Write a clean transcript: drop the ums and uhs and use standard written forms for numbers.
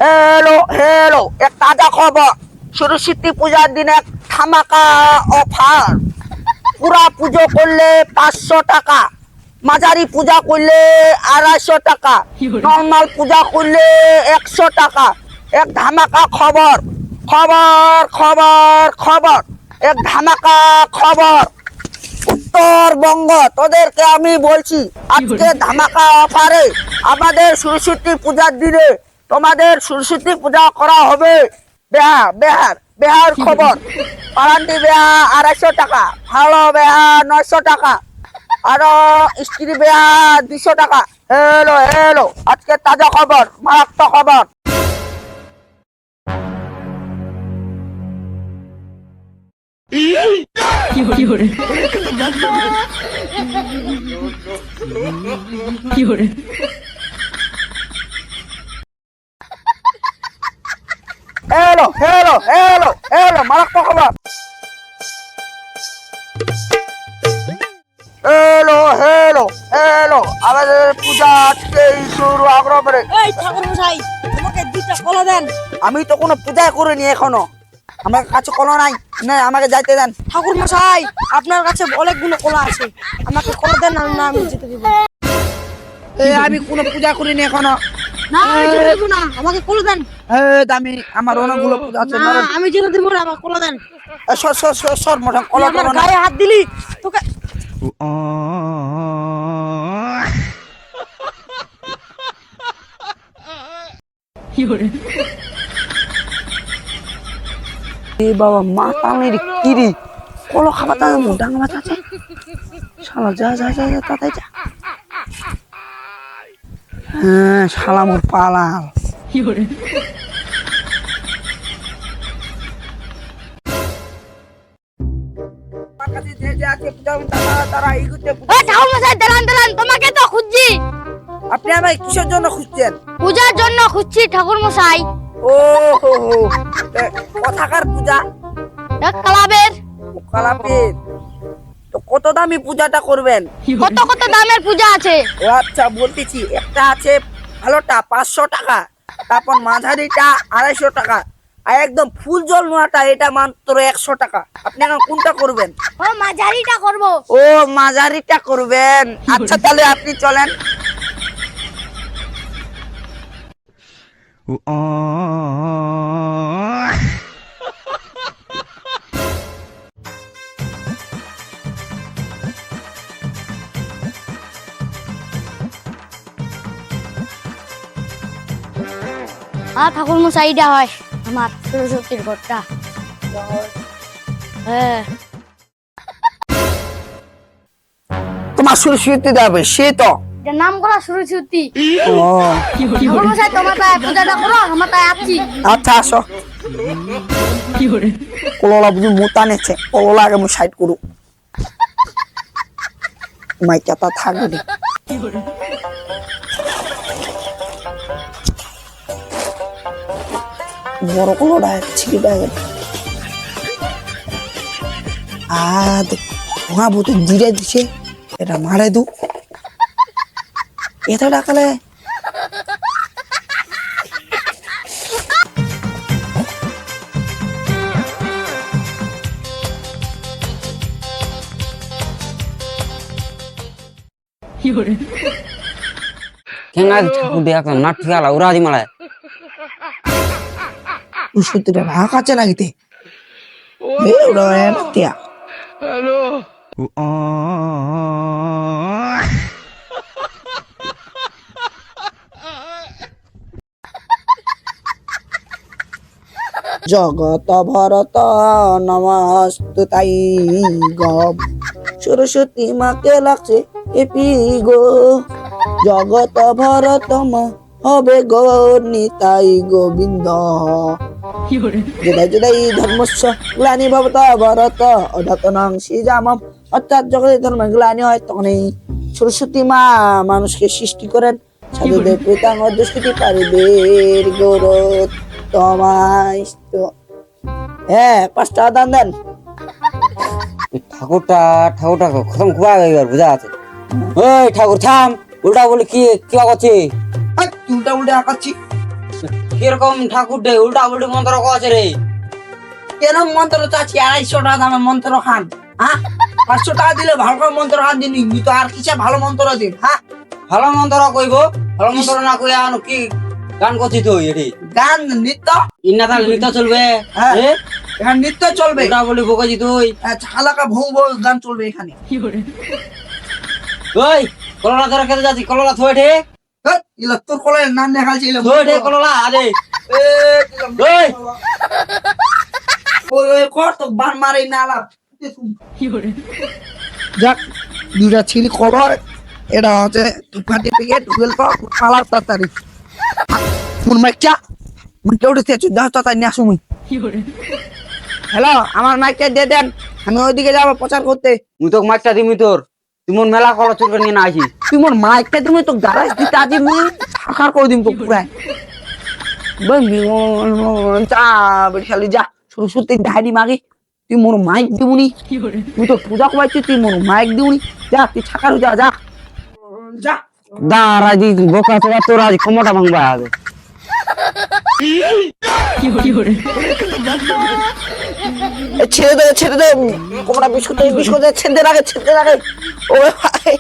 Hello hello एक ताजा खबर सरस्वती পূজার দিন এক ধামাকা অফার পুরা পুজো করলে 500 টাকা মাঝারি পূজা করলে 250 টাকা নরমাল পূজা করলে 100 টাকা এক ধামাকা খবর খবর খবর খবর এক ধামাকা খবর উত্তরবঙ্গ তোদেরকে আমি বলছি আজকে ধামাকা অফারে আমাদের সরস্বতী পূজার দিনে তোমাদের সরস্বতী পূজা করা হবে বেহার খবর পারান্ডি বেহা 250 টাকা ভালো বেহা 900 টাকা আর স্ত্রী বেহা 200 টাকা হেলো হেলো আজকে তাজা খবর মারাত্মক খবর हेलो हेलो हेलो हेलो मारात्मक खबर हेलो हेलो हेलो আমাদের পূজা আজকে শুরু আগ্রহরে এই ঠাকুর মশাই আমাকে দুইটা কলা দেন। আমি তো কোনো পূজা করিনি এখনো আমার কাছে কলা নাই না আমাকে যাইতে দেন ঠাকুর মশাই আপনার কাছে অনেকগুলো কলা আছে আমাকে কলা দেন না আমি যেতে দিব আমি কোনো পূজা করিনি এখনো না আমি যেতে দিব না আমাকে কলা দেন আমি আমার অনেকগুলো পূজা আছে না আমি যেতে দিব না আমাকে কলা দেন সর মোটা কলা আমার কলা না গায়ে হাত দিলি তোকে বাবা মাথা মেরে কিরি কলো খাবার তা ডাঙ্গা মাছ আছে শালা যা যা যা যা তাই যা হ্যাঁ শালা মোর পালাল ঠাকুর মশাই দাঁড়ান তোমাকে তো খুঁজছি আপনি আমায় কিসের জন্য খুঁজছেন পূজার জন্য খুঁজছি ঠাকুর মশাই ও হো হো কথাকার পূজা ক্লাবের কালাপের তো কত দামি পূজাটা করবেন কত কত দামের পূজা আছে ও আচ্ছা বলতেছি একটা আছে ভালোটা 500 টাকা তারপর মাঝারিটা 250 টাকা আর একদম ফুল জল নোয়াটা এটা মাত্র 100 টাকা আপনি এখন কোনটা করবেন ও মাঝারিটা করব ও মাঝারিটা করবেন আচ্ছা তাহলে আপনি চলেন ঠাকুর মশাই এটা হয় আমার সরস্বতীর ঘরটা হ্যাঁ তোমার সরস্বতী দেবে সে তো এটার নাম করা সরস্বতী ও ঠাকুর মশাই তোমার তাই পূজাটা করো আমার তাই আছি আচ্ছা আসো কললা বুঝি মোতা নেছে কললা আগে আমি সাইড করু মাইকাটা থাকবে বড় কলটা ছিড়ে গেল ভঙা বলতে জিরে দিছে এটা মারে দু এত ডাকালে কেঙ্গা ঠাকুর দেয়া নাট ফিয়ালা উড়াদি মালায় সত্যিটা ভাগ আছে নাকিতে ওরা তিয়া জগত ভরত নমস্তুতাই গব সরস্বতী মাকে লাগছে এপি গো জগত ভরত হবে গো নিতাই গোবিন্দ জেদাই ধর্মস্য গ্লানি ভবত ভরত অধতনং শ্রীজামম অর্থাৎ যখন ধর্ম গ্লানি হয় তখন এই সরস্বতী মা মানুষকে সৃষ্টি করেন সাধুদের পিতাঙ্গ দুষ্কৃতি পারিদের গৌরব তোমায় হ্যাঁ 5 টাকা দান দেন ঠাকুরটা খতম খুয়া গেল বুঝা আছে ওই ঠাকুর থাম উল্টা বলে কি করছিস উল্টা উল্টা আঁকাচ্ছি কিরকম ঠাকুর দে উল্টা উল্টি মন্ত্র কছে রে কেন মন্ত্র চাচ্ছি 250 টাকা দামের মন্ত্র খান হ্যাঁ 500 টাকা দিলে ভালো করে মন্ত্র খান দিনি তো আর কিসে ভালো মন্ত্র দিন হ্যাঁ ভালো মন্ত্র কইব ভালো মন্ত্র না কইয়া আনো কি গান করছি তুই এটি গান নৃত্য ইন্না তাহলে নৃত্য চলবে হ্যাঁ। এ? এখানে নৃত্য চলবে উল্টা বলি বকেছি তুই হালাকা ভৌ ভৌ গান চলবে এখানে ওই কললা ধরে খেতে যাচ্ছি কললা থই ঠে হেৎ, ইলা তোর কলের নাম দেখালছে ইলা থই ঠে কললা আরে এ, ওই ওই ওই কর তো বান মারে নালা যাক দুটা ছিলি কলর এটা হচ্ছে ধূপকাঠি থেকে ঢুকেল কালার তাড়াতাড়ি ফোন মাইকটা মাইকটা উঠেছে দাও তাড়াতাড়ি নিয়ে আসুন হ্যালো আমার মাইকটা দিয়ে দেন আমি ওইদিকে যাবো প্রচার করতে মুই তোকে মাইকটা দিমি তোর তুই মন মেলা কলা চুলকে নিয়ে না আসিস তুই মোর মাইকটা তুমি তো গারাজ দিতে আজি মুই সাকার করে দিম তো পুরাই বঙ্গি যা বেশালি যা শুরু শুরুতে ঢাইনি মাগি তুই মোর মাইক দিবনি তুই তো পূজা করাইছিস তুই মোর মাইক দিবনি যা তুই ছাকার যা যা যা দাঁড়াই বোকা তোরা তোর আজ ক্ষমতা ভাঙবা আগে ছেড়ে দে কোমরা বিস্কুট ছেড়ে দে আগে ও ভাই